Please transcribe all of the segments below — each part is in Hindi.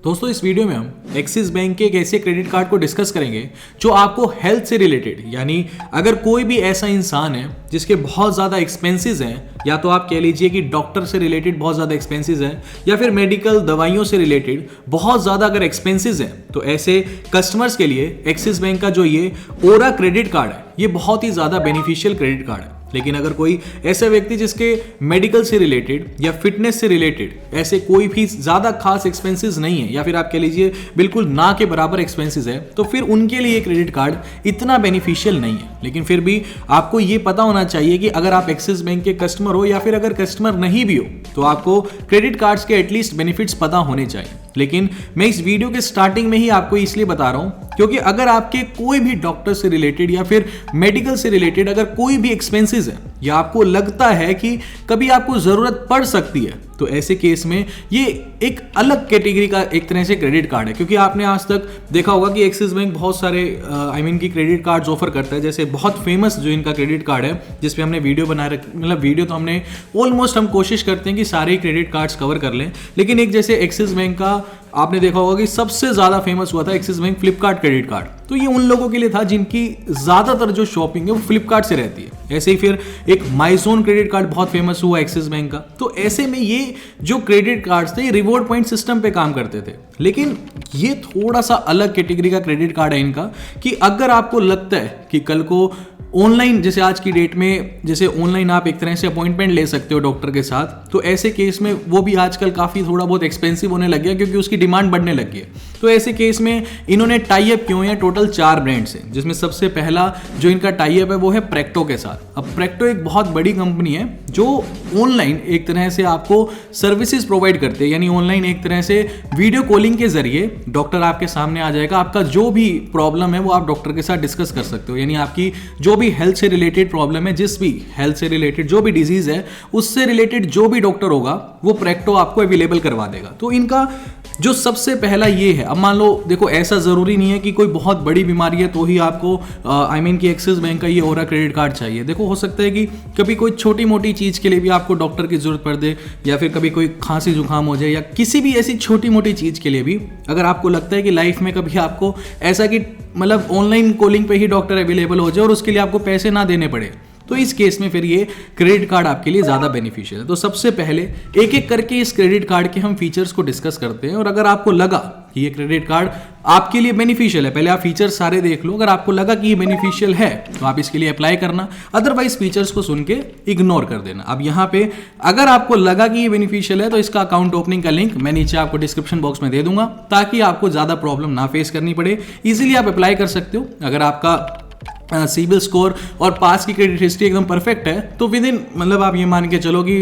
दोस्तों इस वीडियो में हम एक्सिस बैंक के एक ऐसे क्रेडिट कार्ड को डिस्कस करेंगे जो आपको हेल्थ से रिलेटेड, यानी अगर कोई भी ऐसा इंसान है जिसके बहुत ज़्यादा एक्सपेंसेस हैं, या तो आप कह लीजिए कि डॉक्टर से रिलेटेड बहुत ज़्यादा एक्सपेंसेस हैं, या फिर मेडिकल दवाइयों से रिलेटेड बहुत ज़्यादा अगर एक्सपेंसेस हैं, तो ऐसे कस्टमर्स के लिए एक्सिस बैंक का जो ये ओरा क्रेडिट कार्ड है ये बहुत ही ज़्यादा बेनिफिशियल क्रेडिट कार्ड है। लेकिन अगर कोई ऐसा व्यक्ति जिसके मेडिकल से रिलेटेड या फिटनेस से रिलेटेड ऐसे कोई भी ज़्यादा खास एक्सपेंसेस नहीं है, या फिर आप कह लीजिए बिल्कुल ना के बराबर एक्सपेंसेस है, तो फिर उनके लिए क्रेडिट कार्ड इतना बेनिफिशियल नहीं है। लेकिन फिर भी आपको ये पता होना चाहिए कि अगर आप एक्सिस बैंक के कस्टमर हो या फिर अगर कस्टमर नहीं भी हो, तो आपको क्रेडिट कार्ड्स के एटलीस्ट बेनिफिट्स पता होने चाहिए। लेकिन मैं इस वीडियो के स्टार्टिंग में ही आपको इसलिए बता रहा हूं क्योंकि अगर आपके कोई भी डॉक्टर से रिलेटेड या फिर मेडिकल से रिलेटेड अगर कोई भी एक्सपेंसेस है या आपको लगता है कि कभी आपको जरूरत पड़ सकती है, तो ऐसे केस में ये एक अलग कैटेगरी का एक तरह से क्रेडिट कार्ड है। क्योंकि आपने आज तक देखा होगा कि एक्सिस बैंक बहुत सारे की क्रेडिट कार्ड्स ऑफर करता है। जैसे बहुत फेमस जो इनका क्रेडिट कार्ड है जिसपे हमने वीडियो बनाए रखी, मतलब वीडियो तो हमने ऑलमोस्ट हम कोशिश करते हैं कि सारे क्रेडिट कार्ड्स कवर कर लें, लेकिन एक जैसे एक्सिस बैंक का आपने देखा होगा कि सबसे ज्यादा फेमस हुआ था axis bank Flipkart credit card. तो ये उन लोगों के लिए था जिनकी ज्यादातर जो शॉपिंग है वो फ्लिपकार्ट से रहती है। ऐसे ही फिर एक माइज़ोन क्रेडिट कार्ड बहुत फेमस हुआ एक्सिस बैंक का। तो ऐसे में ये जो क्रेडिट कार्ड्स थे ये रिवॉर्ड पॉइंट सिस्टम पे काम करते थे, लेकिन ये थोड़ा सा अलग कैटेगरी का क्रेडिट कार्ड है इनका। कि अगर आपको लगता है कि कल को ऑनलाइन, जैसे आज की डेट में जैसे ऑनलाइन आप एक तरह से अपॉइंटमेंट ले सकते हो डॉक्टर के साथ, तो ऐसे केस में वो भी आजकल काफ़ी थोड़ा बहुत एक्सपेंसिव होने लग गया क्योंकि उसकी डिमांड बढ़ने लगी है। तो ऐसे केस में इन्होंने टाई अप क्यों है, टोटल 4 ब्रांड्स हैं, जिसमें सबसे पहला जो इनका टाई अप है वो है प्रेक्टो के साथ। अब प्रेक्टो एक बहुत बड़ी कंपनी है जो ऑनलाइन एक तरह से आपको सर्विसेज प्रोवाइड करते हैं, यानी ऑनलाइन एक तरह से वीडियो कॉलिंग के जरिए डॉक्टर आपके सामने आ जाएगा, आपका जो भी प्रॉब्लम है वो आप डॉक्टर के साथ डिस्कस कर सकते हो। यानी आपकी जो भी हेल्थ से रिलेटेड प्रॉब्लम है, जिस भी हेल्थ से रिलेटेड जो भी डिजीज है, उससे रिलेटेड जो भी डॉक्टर होगा वो प्रेक्टो आपको अवेलेबल करवा देगा। तो इनका जो सबसे पहला ये है, अब मान लो देखो ऐसा जरूरी नहीं है कि कोई बहुत बड़ी बीमारी है तो ही आपको कि एक्सिस बैंक का ये ओरा क्रेडिट कार्ड चाहिए। देखो हो सकता है कि कभी कोई छोटी मोटी चीज के लिए भी आपको डॉक्टर की जरूरत पड़ दे, या फिर कभी कोई खांसी जुकाम हो जाए, या किसी भी ऐसी छोटी मोटी चीज के लिए भी अगर आपको लगता है कि लाइफ में कभी आपको ऐसा कि मतलब ऑनलाइन कॉलिंग पे ही डॉक्टर अवेलेबल हो जाए और उसके लिए आपको पैसे ना देने पड़े, तो इस केस में फिर ये क्रेडिट कार्ड आपके लिए ज़्यादा बेनिफिशियल है। तो सबसे पहले एक एक करके इस क्रेडिट कार्ड के हम फीचर्स को डिस्कस करते हैं, और अगर आपको लगा कि ये क्रेडिट कार्ड आपके लिए बेनिफिशियल है, पहले आप फीचर्स सारे देख लो। अगर आपको लगा कि ये बेनिफिशियल है तो आप इसके लिए अप्लाई करना, अदरवाइज फीचर्स को सुन के इग्नोर कर देना। अब यहाँ पे अगर आपको लगा कि ये बेनिफिशियल है तो इसका अकाउंट ओपनिंग का लिंक मैं नीचे आपको डिस्क्रिप्शन बॉक्स में दे दूंगा, ताकि आपको ज़्यादा प्रॉब्लम ना फेस करनी पड़े। इजीली आप अप्लाई कर सकते हो। अगर आपका सिबिल स्कोर और पास की क्रेडिट हिस्ट्री एकदम परफेक्ट है तो विद इन, मतलब आप ये मान के चलो कि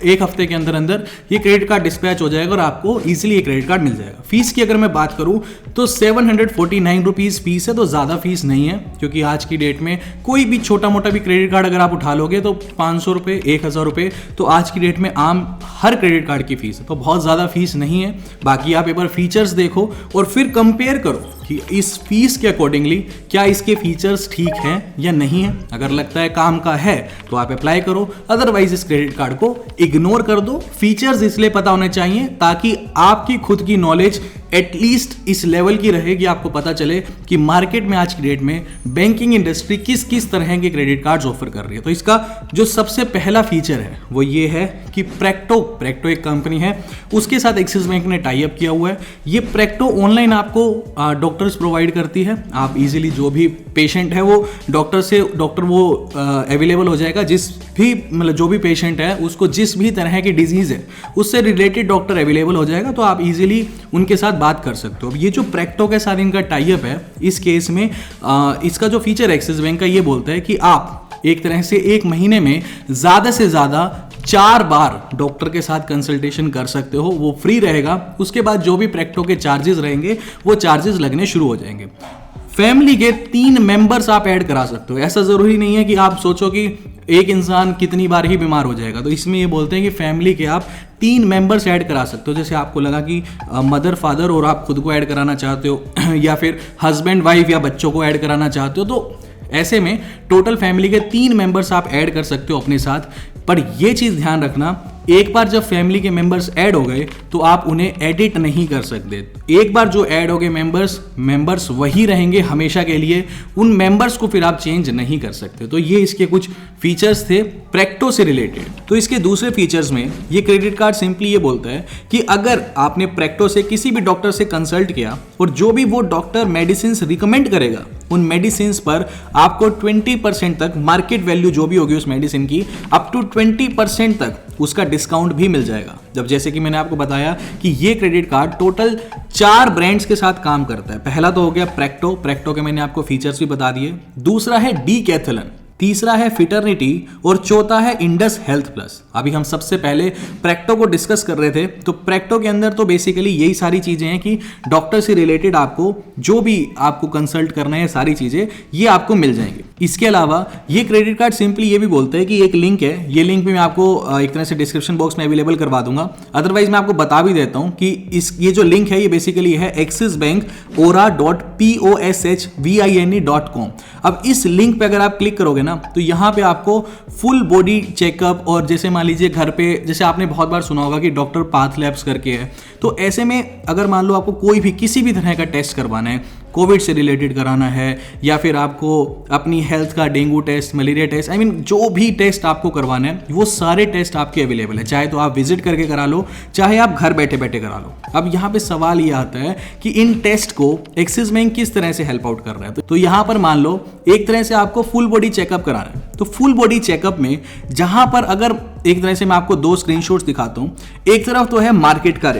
एक हफ्ते के अंदर अंदर ये क्रेडिट कार्ड डिस्पैच हो जाएगा और आपको इजीली ये क्रेडिट कार्ड मिल जाएगा। फीस की अगर मैं बात करूं तो 749 रुपीज़ फीस है, तो ज़्यादा फीस नहीं है, क्योंकि आज की डेट में कोई भी छोटा मोटा भी क्रेडिट कार्ड अगर आप उठा लोगे तो 500 रुपये, 1000 रुपये तो आज की डेट में आम हर क्रेडिट कार्ड की फीस है, तो बहुत ज़्यादा फीस नहीं है। बाकी आप एक बार फीचर्स देखो और फिर कंपेयर करो कि इस फीस के अकॉर्डिंगली क्या इसके फीचर्स ठीक हैं या नहीं है। अगर लगता है काम का है तो आप अप्लाई करो, अदरवाइज इस क्रेडिट कार्ड को इग्नोर कर दो। फीचर्स इसलिए पता होने चाहिए ताकि आपकी खुद की नॉलेज एटलीस्ट इस लेवल की रहे कि आपको पता चले कि मार्केट में आज की डेट में बैंकिंग इंडस्ट्री किस किस तरह के क्रेडिट कार्ड्स ऑफर कर रही है। तो इसका जो सबसे पहला फीचर है वो ये है कि प्रेक्टो एक कंपनी है, उसके साथ एक्सिस बैंक ने टाई अप किया हुआ है। ये प्रेक्टो ऑनलाइन आपको डॉक्टर्स प्रोवाइड करती है। आप इजीली जो भी पेशेंट है वो डॉक्टर वो अवेलेबल हो जाएगा, जिस भी मतलब जो भी पेशेंट है उसको जिस भी तरह की डिजीज है उससे रिलेटेड डॉक्टर अवेलेबल हो जाएगा, तो आप इजीली उनके साथ बात कर सकते हो। अब ये जो प्रेक्टो के साथ इनका टाई अप है, इस केस में इसका जो फीचर एक्सिस बैंक का ये बोलता है कि आप एक तरह से एक महीने में ज़्यादा से ज़्यादा 4 बार डॉक्टर के साथ कंसल्टेशन कर सकते हो, वो फ्री रहेगा। उसके बाद जो भी प्रेक्टो के चार्जेस रहेंगे वो चार्जेस लगने शुरू हो जाएंगे। फैमिली के 3 मेंबर्स आप ऐड करा सकते हो। ऐसा जरूरी नहीं है कि आप सोचो कि एक इंसान कितनी बार ही बीमार हो जाएगा, तो इसमें ये बोलते हैं कि फैमिली के आप 3 मेंबर्स ऐड करा सकते हो। जैसे आपको लगा कि मदर फादर और आप खुद को ऐड कराना चाहते हो या फिर हस्बैंड वाइफ या बच्चों को ऐड कराना चाहते हो, तो ऐसे में टोटल फैमिली के 3 मेंबर्स आप ऐड कर सकते हो अपने साथ। पर ये चीज़ ध्यान रखना, एक बार जब फैमिली के मेंबर्स ऐड हो गए तो आप उन्हें एडिट नहीं कर सकते। एक बार जो ऐड हो गए मेंबर्स वही रहेंगे हमेशा के लिए, उन मेंबर्स को फिर आप चेंज नहीं कर सकते। तो ये इसके कुछ फीचर्स थे प्रेक्टो से रिलेटेड। तो इसके दूसरे फीचर्स में ये क्रेडिट कार्ड सिंपली ये बोलता है कि अगर आपने प्रेक्टो से किसी भी डॉक्टर से कंसल्ट किया और जो भी वो डॉक्टर मेडिसिन रिकमेंड करेगा उन मेडिसिन पर आपको 20% तक मार्केट वैल्यू जो भी होगी उस मेडिसिन की अप टू 20% तक उसका डिस्काउंट भी मिल जाएगा। जब जैसे कि मैंने आपको बताया कि ये क्रेडिट कार्ड टोटल 4 ब्रांड्स के साथ काम करता है। पहला तो हो गया प्रेक्टो के मैंने आपको फीचर्स भी बता दिए, दूसरा है डीकैथलन, तीसरा है फिटर्निटी और चौथा है इंडस हेल्थ प्लस। अभी हम सबसे पहले प्रेक्टो को डिस्कस कर रहे थे। तो प्रेक्टो के अंदर तो बेसिकली यही सारी चीजें हैं कि डॉक्टर से रिलेटेड आपको जो भी आपको कंसल्ट करना है सारी चीजें ये आपको मिल जाएंगी। इसके अलावा ये क्रेडिट कार्ड सिंपली ये भी बोलते हैं कि एक लिंक है, ये लिंक भी मैं आपको एक तरह से डिस्क्रिप्शन बॉक्स में अवेलेबल करवा दूंगा। अदरवाइज मैं आपको बता भी देता हूं कि ये जो लिंक है ये बेसिकली है एक्सिस बैंक aura.poshvine.com। अब इस लिंक पे अगर आप क्लिक करोगे ना तो यहाँ पे आपको फुल बॉडी चेकअप और जैसे मान लीजिए घर पे जैसे आपने बहुत बार सुना होगा कि डॉक्टर पाथ लैब्स करके है, तो ऐसे में अगर मान लो आपको कोई भी किसी भी तरह का टेस्ट करवाना है, कोविड से रिलेटेड कराना है या फिर आपको अपनी हेल्थ का डेंगू टेस्ट, मलेरिया टेस्ट, जो भी टेस्ट आपको करवाना है वो सारे टेस्ट आपके अवेलेबल है। चाहे तो आप विजिट करके करा लो, चाहे आप घर बैठे बैठे करा लो। अब यहाँ पे सवाल ये आता है कि इन टेस्ट को एक्सिस बैंक किस तरह से हेल्प आउट कर रहा है। तो यहाँ पर मान लो एक तरह से आपको फुल बॉडी चेकअप कराना है, तो फुल बॉडी चेकअप में जहां पर अगर एक तरह से मैं आपको 2 स्क्रीनशॉट्स दिखाता हूं, एक तरफ तो है मार्केट का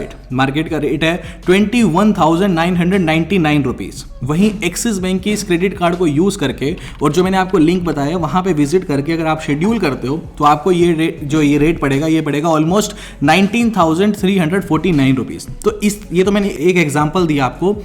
रेट है 21,999 रुपीज। वहीं एक्सिस बैंक की इस क्रेडिट कार्ड को यूज करके और जो मैंने आपको लिंक बताया वहां पे विजिट करके अगर आप शेड्यूल करते हो तो आपको ये रेट पड़ेगा ऑलमोस्ट 19,349 रुपीज। तो ये तो मैंने एक एग्जांपल दिया आपको।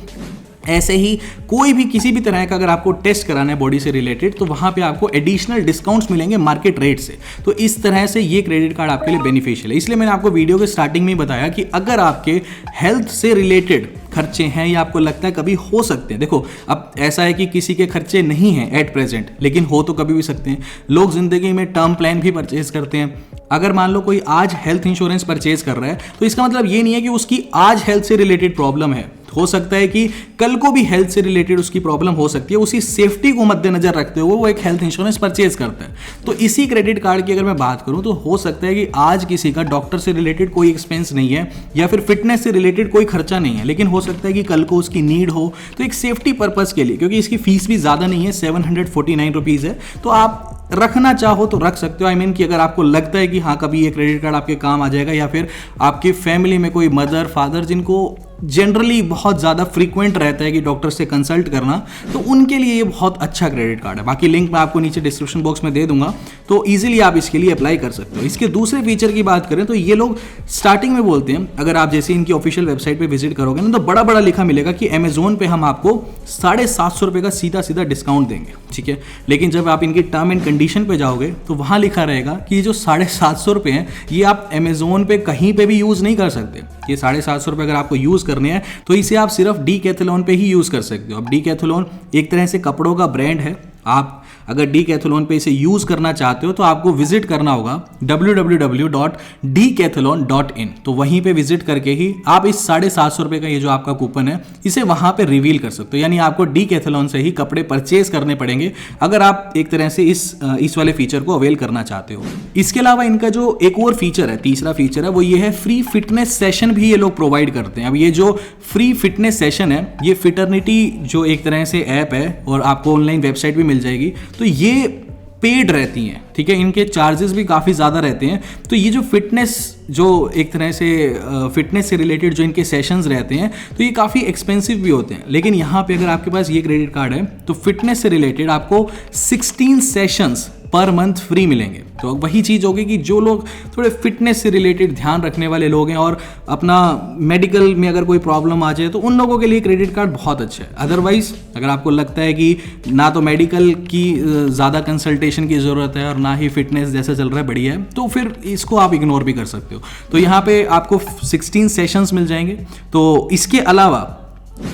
ऐसे ही कोई भी किसी भी तरह का अगर आपको टेस्ट कराना है बॉडी से रिलेटेड तो वहां पे आपको एडिशनल डिस्काउंट्स मिलेंगे मार्केट रेट से। तो इस तरह से ये क्रेडिट कार्ड आपके लिए बेनिफिशियल है। इसलिए मैंने आपको वीडियो के स्टार्टिंग में ही बताया कि अगर आपके हेल्थ से रिलेटेड खर्चे हैं या आपको लगता है कभी हो सकते हैं, देखो अब ऐसा है कि किसी के खर्चे नहीं हैं एट प्रेजेंट, लेकिन हो तो कभी भी सकते हैं। लोग जिंदगी में टर्म प्लान भी परचेज करते हैं। अगर मान लो कोई आज हेल्थ इंश्योरेंस परचेज कर रहा है तो इसका मतलब ये नहीं है कि उसकी आज हेल्थ से रिलेटेड प्रॉब्लम है। हो सकता है कि कल को भी हेल्थ से रिलेटेड उसकी प्रॉब्लम हो सकती है। उसी सेफ्टी को मद्देनजर रखते हुए वो एक हेल्थ इंश्योरेंस परचेज करता है। तो इसी क्रेडिट कार्ड की अगर मैं बात करूं तो हो सकता है कि आज किसी का डॉक्टर से रिलेटेड कोई एक्सपेंस नहीं है या फिर फिटनेस से रिलेटेड कोई खर्चा नहीं है, लेकिन हो सकता है कि कल को उसकी नीड हो तो एक सेफ्टी पर्पज के लिए, क्योंकि इसकी फीस भी ज़्यादा नहीं है, 749 रुपीज़ है, तो आप रखना चाहो तो रख सकते हो। कि अगर आपको लगता है कि हाँ कभी ये क्रेडिट कार्ड आपके काम आ जाएगा या फिर आपकी फैमिली में कोई मदर फादर जिनको जनरली बहुत ज़्यादा फ्रीक्वेंट रहता है कि डॉक्टर से कंसल्ट करना, तो उनके लिए ये बहुत अच्छा क्रेडिट कार्ड है। बाकी लिंक मैं आपको नीचे डिस्क्रिप्शन बॉक्स में दे दूंगा, तो इजीली आप इसके लिए अप्लाई कर सकते हो। इसके दूसरे फीचर की बात करें तो ये लोग स्टार्टिंग में बोलते हैं, अगर आप जैसे इनकी ऑफिशियल वेबसाइट पे विजिट करोगे ना तो बड़ा बड़ा लिखा मिलेगा कि अमेजोन पे हम आपको 750 रुपये का सीधा डिस्काउंट देंगे, ठीक है। लेकिन जब आप इनकी टर्म एंड कंडीशन पे जाओगे तो वहाँ लिखा रहेगा कि ये जो 750 रुपये हैं ये आप अमेजोन पे कहीं पे भी यूज़ नहीं कर सकते। ये 750 रुपये अगर आपको यूज़ करने हैं तो इसे आप सिर्फ डीकैथलॉन पे ही यूज़ कर सकते हो। अब डीकैथलॉन एक तरह से कपड़ों का ब्रांड है। आप अगर डीकैथलॉन पे इसे यूज़ करना चाहते हो तो आपको विजिट करना होगा www.decathlon.in। तो वहीं पे विजिट करके ही आप इस 750 रुपये का ये जो आपका कूपन है इसे वहाँ पे रिवील कर सकते हो। यानी आपको डीकैथलॉन से ही कपड़े परचेज करने पड़ेंगे अगर आप एक तरह से इस वाले फीचर को अवेल करना चाहते हो। इसके अलावा इनका जो एक और फीचर है, तीसरा फीचर है, वो ये है फ्री फिटनेस सेशन भी ये लोग प्रोवाइड करते हैं। अब ये जो फ्री फिटनेस सेशन है ये फिटर्निटी जो एक तरह से ऐप है और आपको ऑनलाइन वेबसाइट भी मिल जाएगी, तो ये पेड रहती हैं, ठीक है। इनके चार्जेस भी काफ़ी ज़्यादा रहते हैं। तो ये जो फिटनेस जो एक तरह से फिटनेस से रिलेटेड जो इनके सेशंस रहते हैं तो ये काफ़ी एक्सपेंसिव भी होते हैं। लेकिन यहाँ पे अगर आपके पास ये क्रेडिट कार्ड है तो फिटनेस से रिलेटेड आपको 16 सेशंस पर मंथ फ्री मिलेंगे। तो वही चीज़ होगी कि जो लोग थोड़े फिटनेस से रिलेटेड ध्यान रखने वाले लोग हैं और अपना मेडिकल में अगर कोई प्रॉब्लम आ जाए तो उन लोगों के लिए क्रेडिट कार्ड बहुत अच्छा है। अदरवाइज अगर आपको लगता है कि ना तो मेडिकल की ज़्यादा कंसल्टेशन की ज़रूरत है और ना ही फिटनेस जैसा चल रहा है बढ़िया है, तो फिर इसको आप इग्नोर भी कर सकते हो। तो यहाँ पे आपको 16 सेशंस मिल जाएंगे। तो इसके अलावा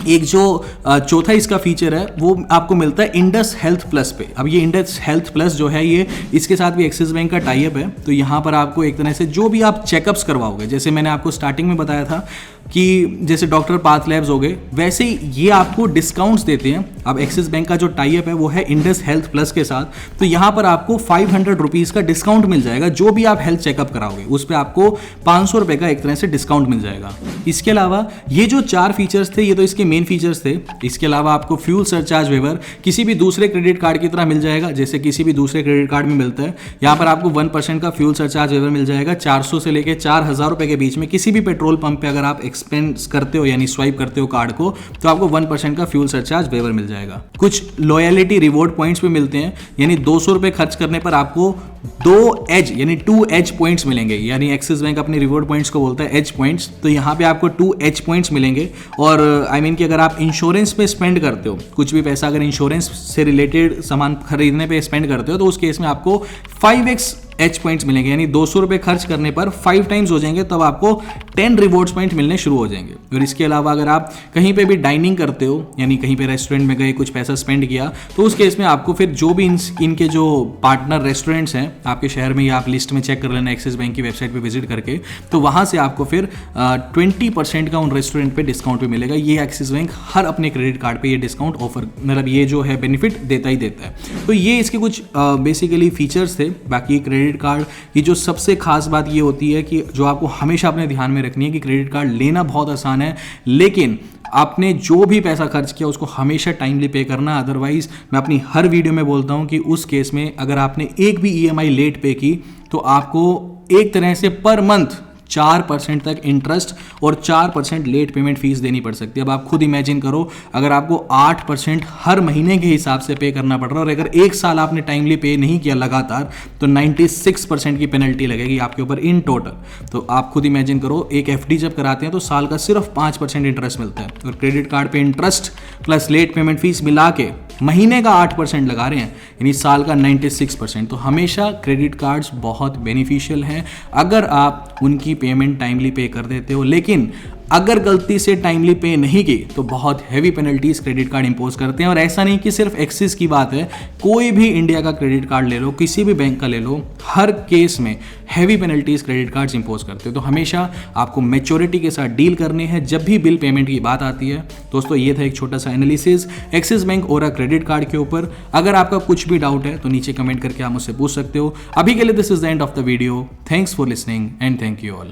एक जो चौथा इसका फीचर है वो आपको मिलता है इंडस हेल्थ प्लस पे। अब ये इंडस हेल्थ प्लस जो है ये इसके साथ भी एक्सिस बैंक का टाई अप है। तो यहाँ पर आपको एक तरह से जो भी आप चेकअप्स करवाओगे, जैसे मैंने आपको स्टार्टिंग में बताया था कि जैसे डॉक्टर पाथ लैब्स हो गए, वैसे ही ये आपको डिस्काउंट्स देते हैं। अब एक्सिस बैंक का जो टाई अप है वो है इंडस हेल्थ प्लस के साथ। तो यहाँ पर आपको 500 रुपीज़ का डिस्काउंट मिल जाएगा। जो भी आप हेल्थ चेकअप कराओगे उस पर आपको 500 रुपये का एक तरह से डिस्काउंट मिल जाएगा। इसके अलावा ये जो 4 फीचर्स थे ये तो इसके मेन फीचर्स थे। इसके अलावा आपको फ्यूल सरचार्ज वेवर किसी भी दूसरे क्रेडिट कार्ड की तरह मिल जाएगा, जैसे किसी भी दूसरे क्रेडिट कार्ड में मिलता है। यहाँ पर आपको 1% का फ्यूल सरचार्ज वेवर मिल जाएगा। 400 से लेकर 4000 रुपये के बीच में किसी भी पेट्रोल पंप पे अगर आप एक्सपेंस करते हो यानी स्वाइप करते हो कार्ड को, तो आपको 1% का फ्यूल सरचार्ज वेवर मिल जाएगा। कुछ लॉयलिटी रिवॉर्ड पॉइंट्स भी मिलते हैं, यानी 200 रुपये खर्च करने पर आपको 2 एज यानी 2 एज पॉइंट्स मिलेंगे। यानी एक्सिस बैंक अपने रिवॉर्ड पॉइंट्स को बोलता है एज पॉइंट्स। तो यहाँ पे आपको 2 एज पॉइंट्स मिलेंगे। और आई मीन कि अगर आप इंश्योरेंस पे स्पेंड करते हो, कुछ भी पैसा अगर इंश्योरेंस से रिलेटेड सामान खरीदने पे स्पेंड करते हो, तो उस केस में आपको 5x एच पॉइंट्स मिलेंगे। यानी 200 रुपये खर्च करने पर 5 टाइम्स हो जाएंगे, तब आपको 10 रिवॉर्ड्स पॉइंट मिलने शुरू हो जाएंगे। और इसके अलावा अगर आप कहीं पे भी डाइनिंग करते हो, यानी कहीं पे रेस्टोरेंट में गए, कुछ पैसा स्पेंड किया, तो उस केस में आपको फिर जो भी इनके जो पार्टनर रेस्टोरेंट्स हैं आपके शहर में, या आप लिस्ट में चेक कर लेना एक्सिस बैंक की वेबसाइट पर विजिट करके, तो वहाँ से आपको फिर 20% का उन रेस्टोरेंट पर डिस्काउंट भी मिलेगा। ये एक्सिस बैंक हर अपने क्रेडिट कार्ड पर ये डिस्काउंट ऑफर, मतलब ये जो है बेनिफिट देता ही देता है। तो ये इसके कुछ बेसिकली फीचर्स थे। बाकी क्रेडिट कार्ड की जो सबसे खास बात ये होती है कि जो आपको हमेशा अपने ध्यान में रखनी है कि क्रेडिट कार्ड लेना बहुत आसान है, लेकिन आपने जो भी पैसा खर्च किया उसको हमेशा टाइमली पे करना। अदरवाइज मैं अपनी हर वीडियो में बोलता हूं कि उस केस में अगर आपने एक भी EMI लेट पे की तो आपको एक तरह से पर मंथ 4% तक इंटरेस्ट और 4% लेट पेमेंट फीस देनी पड़ सकती है। अब आप खुद इमेजिन करो, अगर आपको 8% हर महीने के हिसाब से पे करना पड़ रहा है और अगर एक साल आपने टाइमली पे नहीं किया लगातार, तो 96% की पेनल्टी लगेगी आपके ऊपर इन टोटल। तो आप खुद इमेजिन करो, एक FD जब कराते हैं तो साल का सिर्फ 5% इंटरेस्ट मिलता है, और क्रेडिट कार्ड पे interest plus late payment fees मिला के महीने का 8% लगा रहे हैं, यानी साल का 96%। तो हमेशा क्रेडिट कार्ड्स बहुत बेनिफिशियल हैं अगर आप उनकी पेमेंट टाइमली पे कर देते हो। लेकिन अगर गलती से टाइमली पे नहीं की तो बहुत heavy penalties credit card impose करते हैं। और ऐसा नहीं कि सिर्फ एक्सिस की बात है, कोई भी इंडिया का क्रेडिट कार्ड ले लो, किसी भी बैंक का ले लो, हर केस में heavy penalties credit cards impose करते हैं। तो हमेशा आपको मैच्योरिटी के साथ डील करने हैं जब भी बिल पेमेंट की बात आती है। दोस्तों, ये था एक छोटा सा एनालिसिस एक्सिस बैंक ओरा क्रेडिट कार्ड के ऊपर। अगर आपका कुछ भी डाउट है तो नीचे कमेंट करके आप मुझसे पूछ सकते हो। अभी के लिए this is the end of the video. Thanks for listening and thank you all.